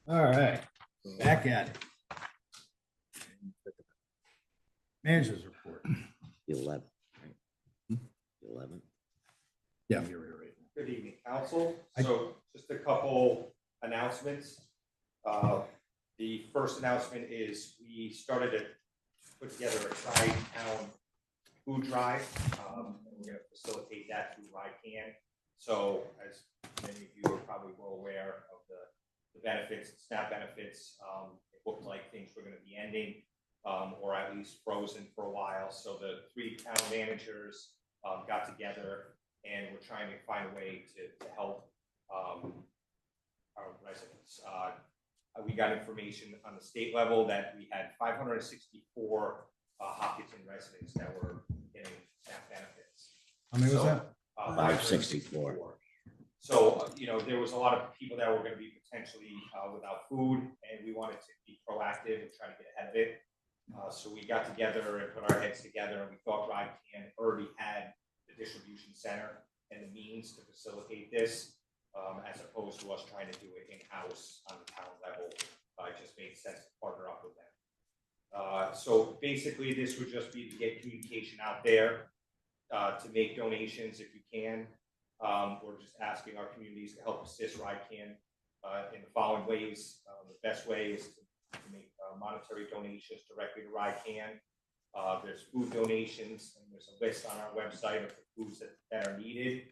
All right, back at it. Managers report. The 11th, right? The 11th. Yeah, you're right. Good evening, council. I- So just a couple announcements. The first announcement is we started to put together a tri-town food drive. And we're going to facilitate that through RICAN. So as many of you are probably well aware of the benefits, SNAP benefits, it looked like things were going to be ending or at least frozen for a while. So the 3 town managers got together and we're trying to find a way to help our residents. We got information on the state level that we had 564 Hopkinton residents that were getting SNAP benefits. How many was So, that? 564. So, there was a lot of people that were going to be potentially without food, and we wanted to be proactive and try to get ahead of it. So we got together and put our heads together, and we thought RICAN already had the distribution center and the means to facilitate this, as opposed to us trying to do it in-house on the town level. It just made sense to partner up with them. So basically, this would just be to get communication out there, to make donations if you can. We're just asking our communities to help assist RICAN in the following ways. The best way is to make monetary donations directly to RICAN. There's food donations, and there's a list on our website of the foods that are needed.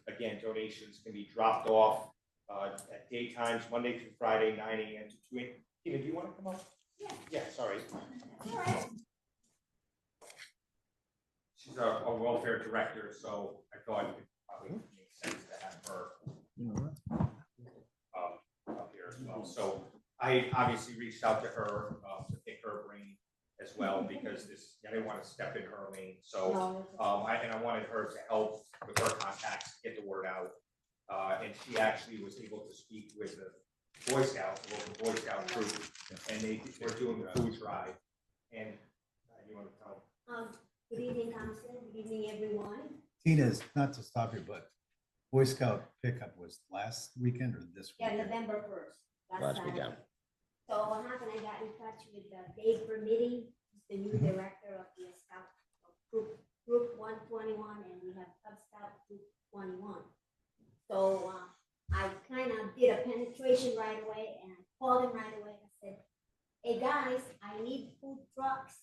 Again, donations can be dropped off at daytimes, Monday through Friday, 9 a.m. to 2 a.m. Tina, do you want to come up? Yeah, sorry. She's a welfare director, so I thought it probably make sense to have her up here as well. So I obviously reached out to her to pick her brain as well, because I didn't want to step in her lane. So I wanted her to help with her contacts, get the word out. And she actually was able to speak with the Boy Scouts, the local Boy Scout group, and they were doing the food drive. And you want to tell? Good evening, council. Good evening, everyone. Tina's, not to stop you, but Boy Scout pickup was last weekend or this Yeah, weekend? November 1st. Last Saturday. weekend. So what happened, I got in touch with Dave Bermidi, he's the new director of the Scout Group 121, and we have Cub Scout Group 21. So I kind of did a penetration right away, and I called him right away. I said, hey guys, I need food trucks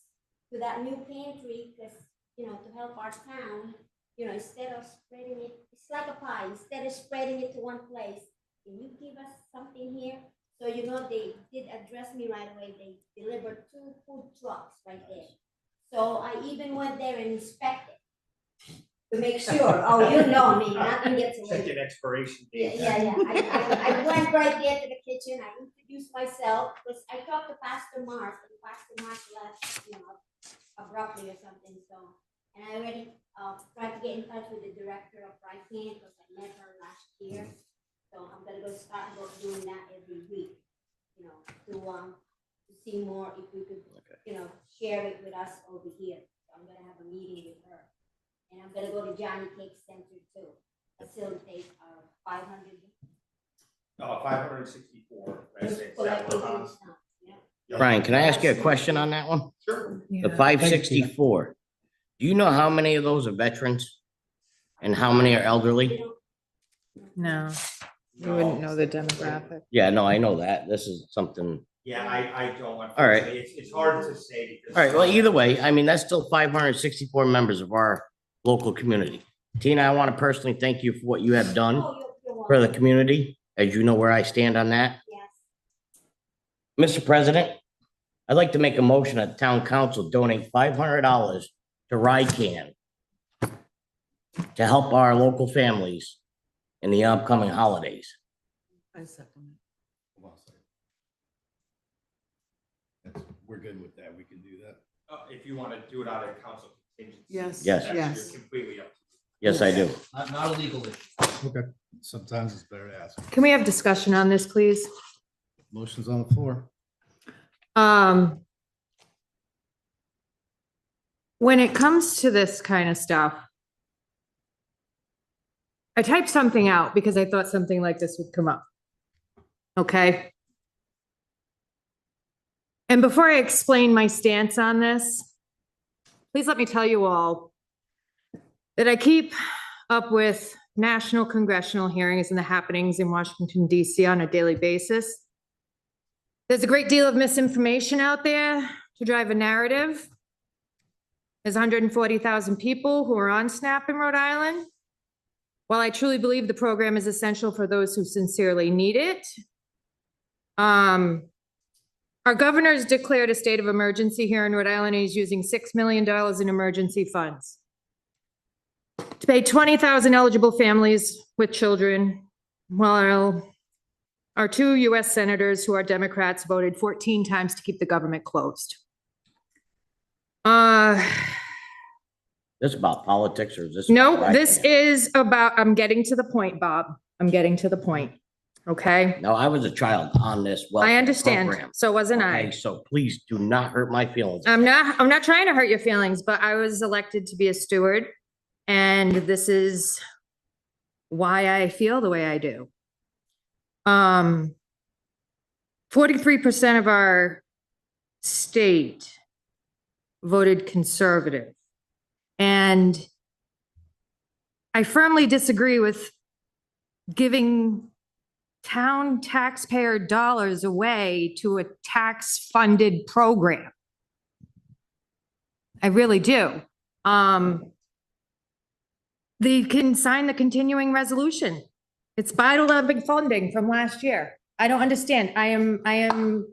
to that new pantry, because, to help our town, instead of spreading it, it's like a pie, instead of spreading it to one place, can you give us something here? So, they did address me right away. They delivered 2 food trucks right there. So I even went there and inspected to make sure. Oh, me, nothing gets away. Check an expiration date. Yeah. I went right there to the kitchen. I introduced myself, because I talked to Pastor Mark, and Pastor Mark left, abruptly or something. So, and I already tried to get in touch with the director of RICAN, because I met her last year. So I'm gonna start doing that every week, to see more if we could, share it with us over here. So I'm gonna have a meeting with her. And I'm gonna go to Johnny Cake Center too, facilitate 500. 564 residents that were on. Brian, can I ask you a question on that one? Sure. The 564. Do you know how many of those are veterans? And how many are elderly? No, you wouldn't know the demographic. Yeah, no, I know that. This is something. Yeah, I don't. All right. It's hard to say because. All right, well, either way, I mean, that's still 564 members of our local community. Tina, I want to personally thank you for what you have done for the community, as you know where I stand on that. Yes. Mr. President, I'd like to make a motion that the town council donate $500 to RICAN to help our local families in the upcoming holidays. I second Hold on a second. We're good with that. We can do that. If you want to do it out of council contingency. Yes. Yes. You're completely up to Yes, I do. Not a legal issue. Okay. Sometimes it's better to ask. it. Can we have discussion on this, please? Motion's on the floor. When it comes to this kind of stuff, I typed something out because I thought something like this would come up. Okay? And before I explain my stance on this, please let me tell you all that I keep up with national congressional hearings and the happenings in Washington DC on a daily basis. There's a great deal of misinformation out there to drive a narrative. There's 140,000 people who are on SNAP in Rhode Island. While I truly believe the program is essential for those who sincerely need it, our governor's declared a state of emergency here in Rhode Island. He's using $6 million in emergency funds to pay 20,000 eligible families with children, while our 2 US senators who are Democrats voted 14 times to keep the government closed. This about politics or is this? No, right this hand? is about, I'm getting to the point, Bob. I'm getting to the point. Okay? No, I was a child on this I welfare understand. program. So wasn't Okay, I. so please do not hurt my feelings. I'm not trying to hurt your feelings, but I was elected to be a steward. And this is why I feel the way I do. 43% of our state voted conservative. And I firmly disagree with giving town taxpayer dollars away to a tax-funded program. I really do. They can sign the continuing resolution. It's biological funding from last year. I don't understand. I am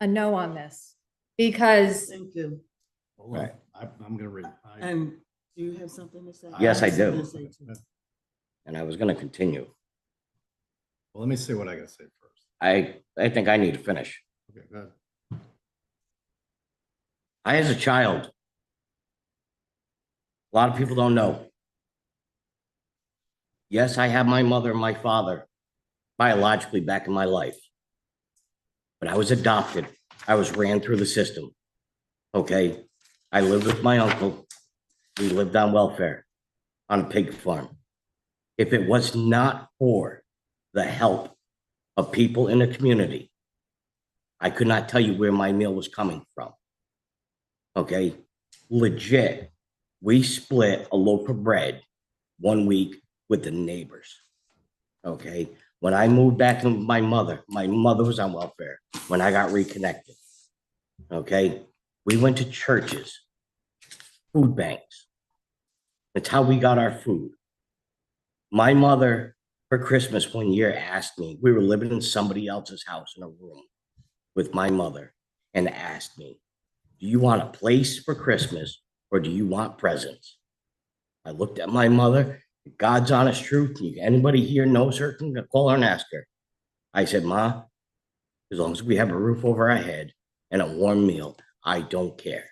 a no on this because Thank you. Hold on. I'm gonna read. And do you have something to say? Yes, I have something do. to say too. And I was gonna continue. Well, let me say what I gotta say first. I think I need to finish. Okay, go ahead. I, as a child, a lot of people don't know. Yes, I have my mother and my father biologically back in my life. But I was adopted. I was ran through the system. Okay? I lived with my uncle. We lived on welfare on a pig farm. If it was not for the help of people in the community, I could not tell you where my meal was coming from. Okay? Legit. We split a loaf of bread 1 week with the neighbors. Okay? When I moved back in with my mother was on welfare when I got reconnected. Okay? We went to churches, food banks. That's how we got our food. My mother, for Christmas one year, asked me, we were living in somebody else's house in a room with my mother, and asked me, do you want a place for Christmas or do you want presents? I looked at my mother, God's honest truth. Anybody here knows her can call her and ask her. I said, Ma, as long as we have a roof over our head and a warm meal, I don't care.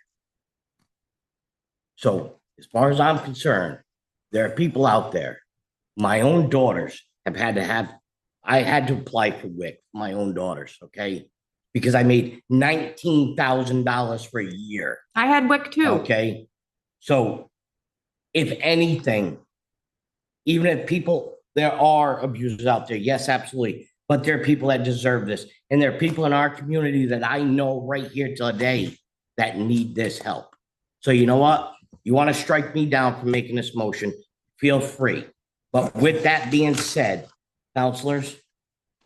So as far as I'm concerned, there are people out there. My own daughters have had to have, I had to apply for WIC, my own daughters, okay? Because I made $19,000 for a year. I had WIC too. Okay, so if anything, even if people, there are abusers out there, yes, absolutely, but there are people that deserve this. And there are people in our community that I know right here today that need this help. So you know what? You want to strike me down for making this motion, feel free. But with that being said, counselors,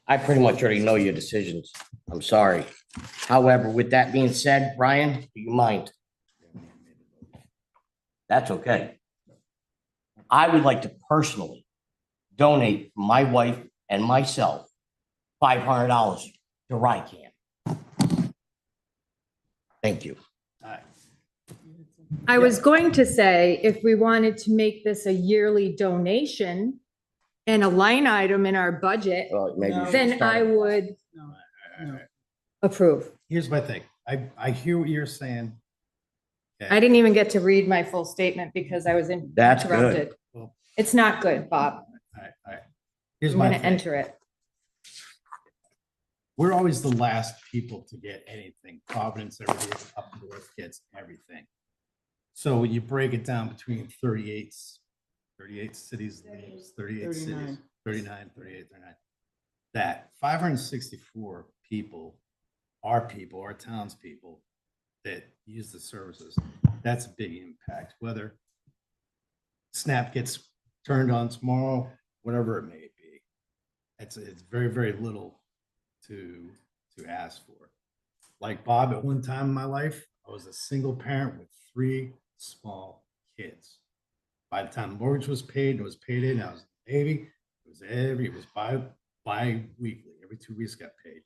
I pretty much already know your decisions. I'm sorry. However, with that being said, Brian, do you mind? That's okay. I would like to personally donate my wife and myself $500 to RICAN. Thank you. I was going to say, if we wanted to make this a yearly donation and a line item in our budget, Well, maybe you should then start. I would No, All no. right. approve. Here's my thing. I hear what you're saying. I didn't even get to read my full statement because I was That's good. interrupted. Well, It's not good, Bob. all right. Here's I'm my gonna thing. enter it. We're always the last people to get anything. Providence every year, up north gets everything. So you break it down between 38 cities, 38 cities, 39. 39, 38, 39. that 564 people, our townspeople that use the services, that's a big impact, whether SNAP gets turned on tomorrow, whatever it may be. It's very, very little to ask for. Like Bob, at one time in my life, I was a single parent with 3 small kids. By the time the mortgage was paid, it was paid in, I was a baby. It was bi-weekly, every 2 weeks got paid.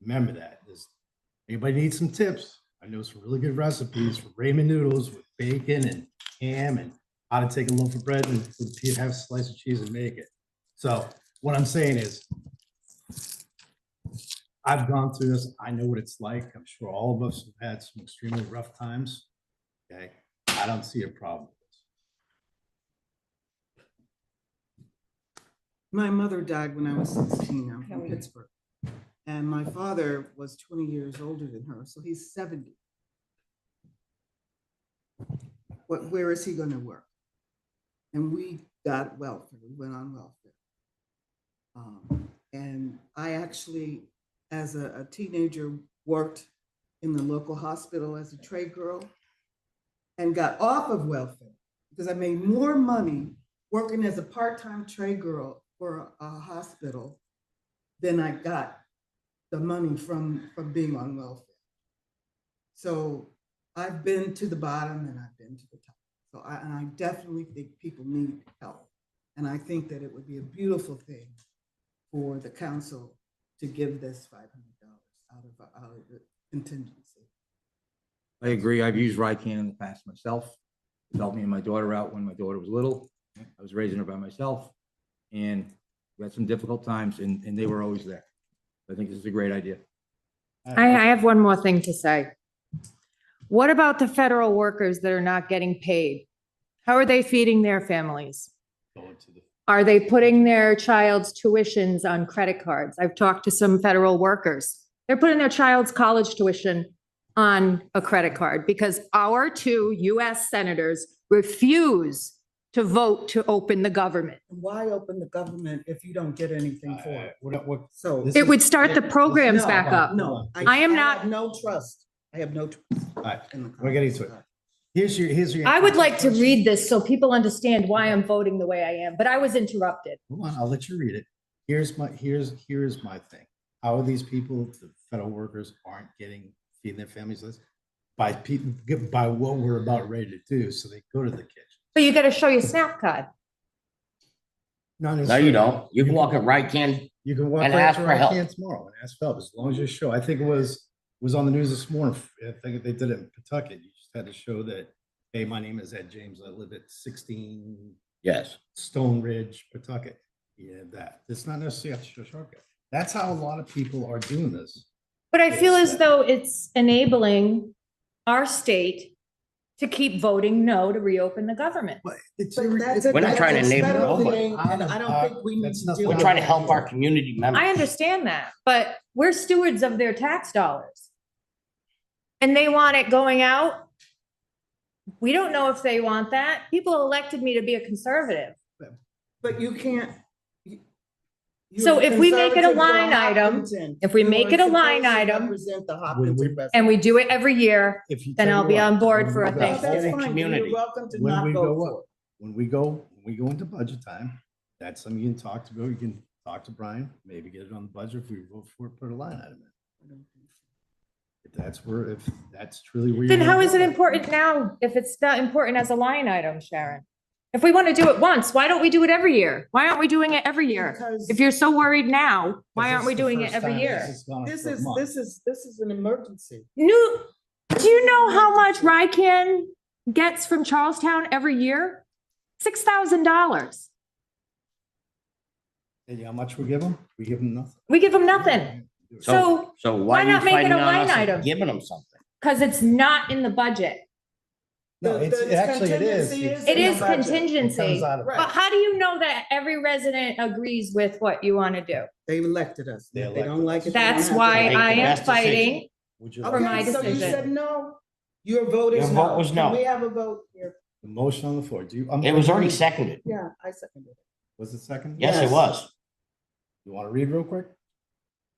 Remember that. Anybody needs some tips? I know some really good recipes for ramen noodles with bacon and ham, and how to take a loaf of bread and have a slice of cheese and make it. So what I'm saying is, I've gone through this. I know what it's like. I'm sure all of us have had some extremely rough times. Okay, I don't see a problem with this. My mother died when I was 16. I'm from Pittsburgh. And my father was 20 years older than her, so he's 70. Where is he going to work? And we got welfare. We went on welfare. And I actually, as a teenager, worked in the local hospital as a trade girl and got off of welfare because I made more money working as a part-time trade girl for a hospital than I got the money from being on welfare. So I've been to the bottom and I've been to the top. So I definitely think people need help. And I think that it would be a beautiful thing for the council to give this $500 out of the contingency. I agree. I've used RICAN in the past myself. It helped me and my daughter out when my daughter was little. I was raising her by myself, and we had some difficult times, and they were always there. I think this is a great idea. I have one more thing to say. What about the federal workers that are not getting paid? How are they feeding their families? Are they putting their child's tuitions on credit cards? I've talked to some federal workers. They're putting their child's college tuition on a credit card because our 2 US senators refuse to vote to open the government. Why open the government if you don't get anything for it? So This It would start the programs No, back up. No, I am not- have no trust. I have no trust. All right, in the we're getting to it. Here's your. I would like to read this so people understand why I'm voting the way I am, but I was interrupted. Hold on, I'll let you read it. Here's my thing. How are these people, the federal workers, aren't feeding their families this? By what we're about ready to do, so they go to the kitchen. But you gotta show your SNAP card. No, you don't. You can walk at RICAN. You can walk and right ask to for help. RICAN tomorrow and ask for help, as long as you show. I think it was on the news this morning. I think they did it in Pawtucket. You just had to show that, hey, my name is Ed James. I live at 16 Yes. Stone Ridge, Pawtucket. Yeah, that. It's not necessarily a shortcut. That's how a lot of people are doing this. But I feel as though it's enabling our state to keep voting no to reopen the government. But it's But that's We're not trying to that's a enable federal nobody. thing, and I don't think we need That's to nothing. do. We're trying to help our community members. I understand that, but we're stewards of their tax dollars. And they want it going out. We don't know if they want that. People elected me to be a conservative. But you can't. So if we make it a Conservative line for item, Hopkinton. if we You make are it a line supposed to item, represent the we- Hopkinton residents. and we do it every year, If you then tell I'll you be what, on board when for a we go- Well, that's Thanksgiving fine. community. You're welcome to When not we vote go for up, when we go into budget time, that's something you can talk to, you can talk to Brian, maybe get it on the budget. If we vote for it, put a line item in. it. If that's truly where. then you how wanna is it go. important now if it's not important as a line item, Sharon? If we want to do it once, why don't we do it every year? Why aren't we doing it every year? Because If you're so worried now, why Because aren't we this is the doing it first every time year? has gone this for a is, month. this is an emergency. Do you know how much RICAN gets from Charlestown every year? $6,000. And you know how much we give them? We give them nothing. We give them nothing. So So why why are you not make it fighting a on line us and item? giving them something? because it's not in the budget. No, it's The actually, it is. contingency It's- is It in the is budget. It comes contingency. out of. Right. But how do you know that every resident agrees with what you want to do? They elected us. They If they don't elected like us. it. they don't That's have to why vote. Make I the am best decision. fighting. Would you for like- my Okay, so you decision. said no. Your vote is Your no. vote was Can no. we have a vote here? The motion on the floor. Do you? It was already seconded. Yeah, I seconded it. Was it second? Yes, it was. You want to read real quick?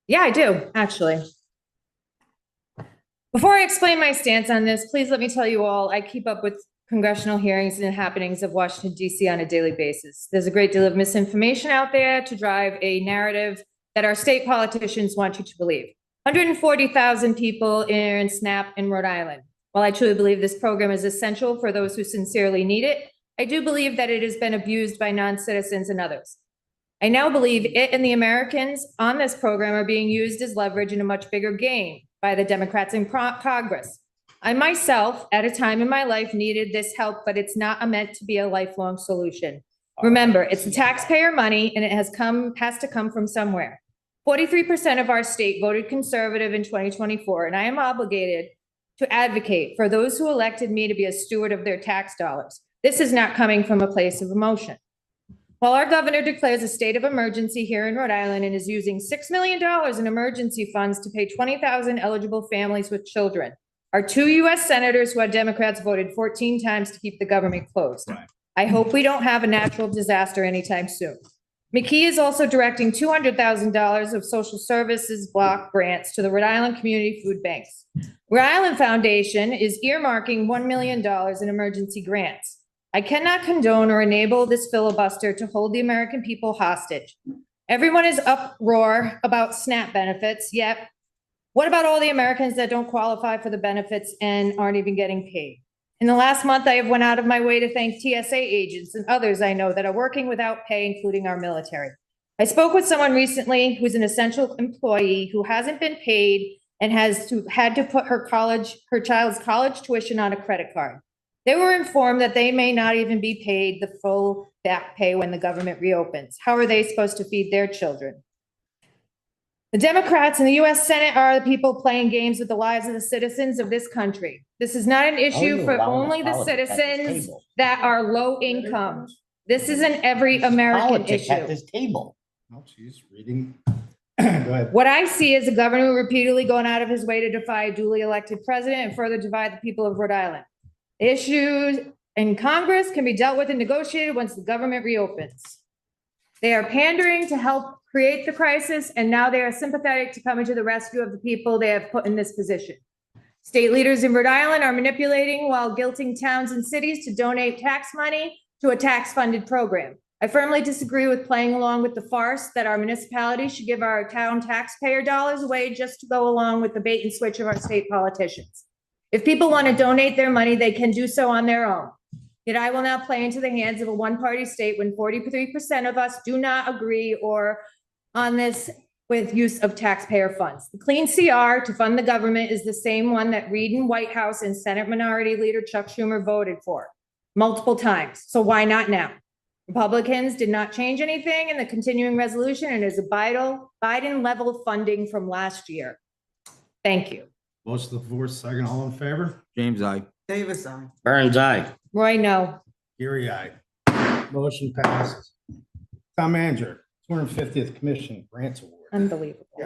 Yeah, I do, actually. Before I explain my stance on this, please let me tell you all, I keep up with congressional hearings and happenings of Washington DC on a daily basis. There's a great deal of misinformation out there to drive a narrative that our state politicians want you to believe. 140,000 people in SNAP in Rhode Island. While I truly believe this program is essential for those who sincerely need it, I do believe that it has been abused by non-citizens and others. I now believe it and the Americans on this program are being used as leverage in a much bigger game by the Democrats in Congress. I myself, at a time in my life, needed this help, but it's not meant to be a lifelong solution. Remember, it's the taxpayer money and it has to come from somewhere. 43% of our state voted conservative in 2024, and I am obligated to advocate for those who elected me to be a steward of their tax dollars. This is not coming from a place of emotion. While our governor declares a state of emergency here in Rhode Island and is using $6 million in emergency funds to pay 20,000 eligible families with children, our 2 US senators who are Democrats voted 14 times to keep the government closed. Right. I hope we don't have a natural disaster anytime soon. McKee is also directing $200,000 of social services block grants to the Rhode Island Community Food Banks. Rhode Island Foundation is earmarking $1 million in emergency grants. I cannot condone or enable this filibuster to hold the American people hostage. Everyone is uproar about SNAP benefits, yet what about all the Americans that don't qualify for the benefits and aren't even getting paid? In the last month, I have went out of my way to thank TSA agents and others I know that are working without pay, including our military. I spoke with someone recently who's an essential employee who hasn't been paid and had to put her child's college tuition on a credit card. They were informed that they may not even be paid the full back pay when the government reopens. How are they supposed to feed their children? The Democrats in the US Senate are the people playing games with the lives of the citizens of this country. This is not an issue for only the citizens that are low income. This is an every American Politics at issue. this table. Oh, she's reading. Go ahead. What I see is a governor repeatedly going out of his way to defy a duly elected president and further divide the people of Rhode Island. Issues in Congress can be dealt with and negotiated once the government reopens. They are pandering to help create the crisis, and now they are sympathetic to coming to the rescue of the people they have put in this position. State leaders in Rhode Island are manipulating while guilting towns and cities to donate tax money to a tax-funded program. I firmly disagree with playing along with the farce that our municipalities should give our town taxpayer dollars away just to go along with the bait and switch of our state politicians. If people want to donate their money, they can do so on their own. Yet I will not play into the hands of a one-party state when 43% of us do not agree or on this with use of taxpayer funds. The clean CR to fund the government is the same one that Reid and White House and Senate Minority Leader Chuck Schumer voted for multiple times. So why not now? Republicans did not change anything in the continuing resolution and is a Biden level funding from last year. Thank you. Motion to the floor, second, all in favor? James, I. Davis, I. Burns eye. Roy, no. Gary, aye. Motion passes. Town manager, 250th Commission Grants Award. Unbelievable.